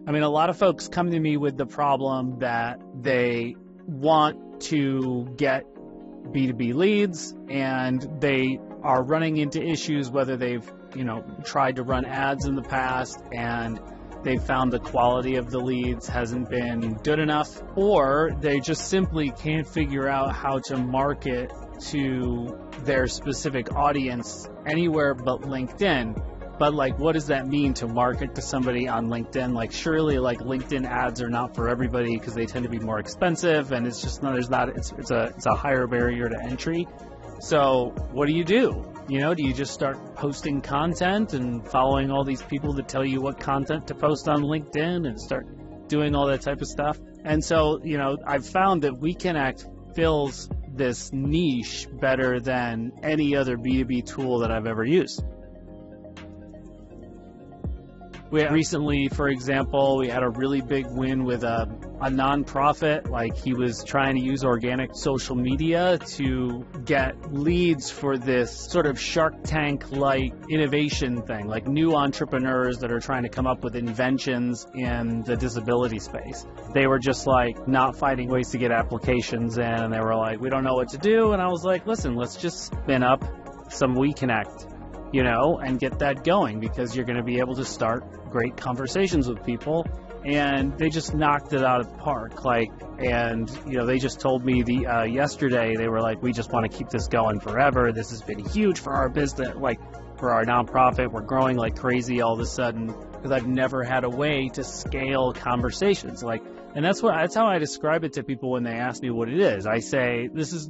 I mean, a lot of folks come to me with the problem that they want to get B2B leads and they are running into issues whether they've, tried to run ads in the past and they found the quality of the leads hasn't been good enough, or they just simply can't figure out how to market to their specific audience anywhere but LinkedIn. But what does that mean to market to somebody on LinkedIn? Surely LinkedIn ads are not for everybody because they tend to be more expensive and it's just it's a higher barrier to entry. So what do? Do you just start posting content and following all these people that tell you what content to post on LinkedIn and start doing all that type of stuff? And so, I've found that WeConnect fills this niche better than any other B2B tool that I've ever used. Recently, for example, we had a really big win with a nonprofit. He was trying to use organic social media to get leads for this sort of Shark Tank-like innovation thing, new entrepreneurs that are trying to come up with inventions in the disability space. They were just not finding ways to get applications in, and they were we don't know what to do. And I was listen, let's just spin up some WeConnect, and get that going, because you're going to be able to start great conversations with people. And they just knocked it out of the park. They just told me yesterday, they were we just want to keep this going forever. This has been huge for our business, for our nonprofit. We're growing like crazy all of a sudden because I've never had a way to scale conversations. And that's how I describe it to people when they ask me what it is. I say, this is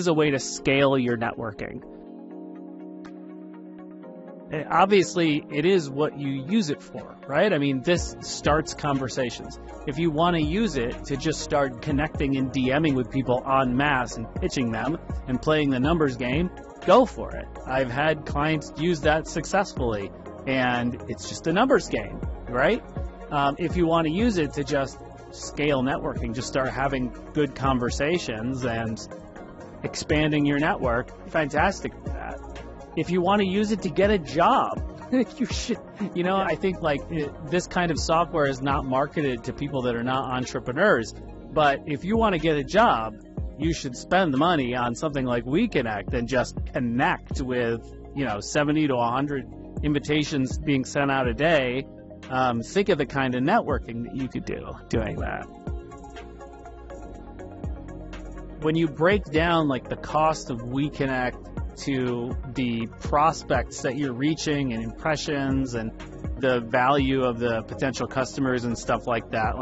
a way to scale your networking. Obviously, it is what you use it for, right? I mean, this starts conversations. If you want to use it to just start connecting and DMing with people en masse and pitching them and playing the numbers game, go for it. I've had clients use that successfully, and it's just a numbers game, right? If you want to use it to just scale networking, just start having good conversations and expanding your network, fantastic for that. If you want to use it to get a job, you should, I think this kind of software is not marketed to people that are not entrepreneurs. But if you want to get a job, you should spend the money on something like WeConnect and just connect with, 70 to 100 invitations being sent out a day. Think of the kind of networking that you could do doing that. When you break down the cost of WeConnect to the prospects that you're reaching and impressions and the value of the potential customers and stuff like that,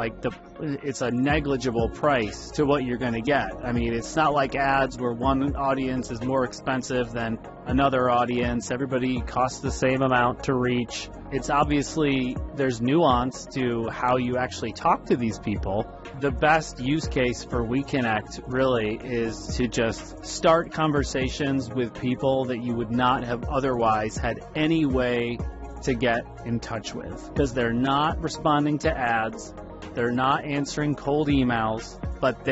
it's a negligible price to what you're going to get. I mean, it's not like ads where one audience is more expensive than another audience. Everybody costs the same amount to reach. It's obviously, there's nuance to how you actually talk to these people. The best use case for WeConnect really is to just start conversations with people that you would not have otherwise had any way to get in touch with, because they're not responding to ads, they're not answering cold emails, but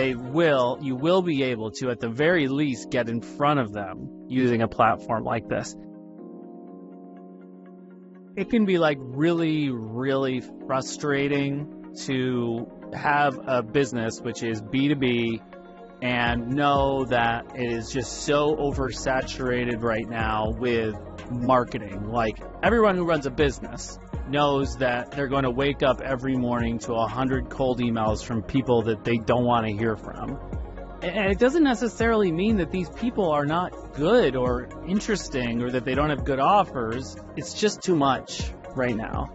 you will be able to, at the very least, get in front of them using a platform like this. It can be really, really frustrating to have a business which is B2B and know that it is just so oversaturated right now with marketing. Everyone who runs a business knows that they're going to wake up every morning to 100 cold emails from people that they don't want to hear from. And it doesn't necessarily mean that these people are not good or interesting or that they don't have good offers. It's just too much right now.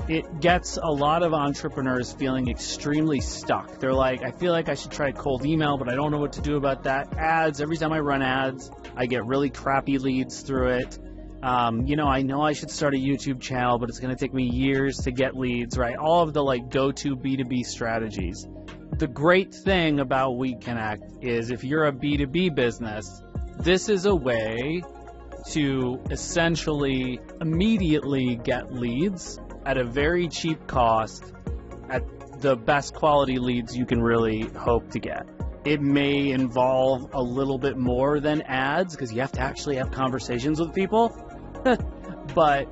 It gets a lot of entrepreneurs feeling extremely stuck. They're I feel like I should try cold email, but I don't know what to do about that. Ads, every time I run ads, I get really crappy leads through it. I know I should start a YouTube channel, but it's going to take me years to get leads, right? All of the go-to B2B strategies. The great thing about WeConnect is if you're a B2B business, this is a way to essentially immediately get leads at a very cheap cost, at the best quality leads you can really hope to get. It may involve a little bit more than ads because you have to actually have conversations with people, but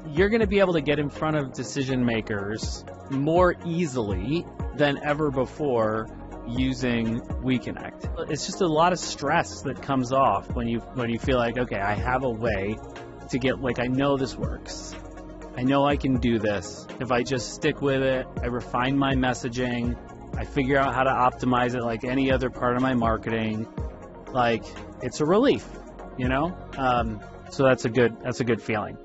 you're going to be able to get in front of decision makers more easily than ever before using WeConnect. It's just a lot of stress that comes off when you feel like, okay, I have a way to get, like, I know this works. I know I can do this. If I just stick with it, I refine my messaging, I figure out how to optimize it like any other part of my marketing, like, it's a relief, you know? So that's a good feeling.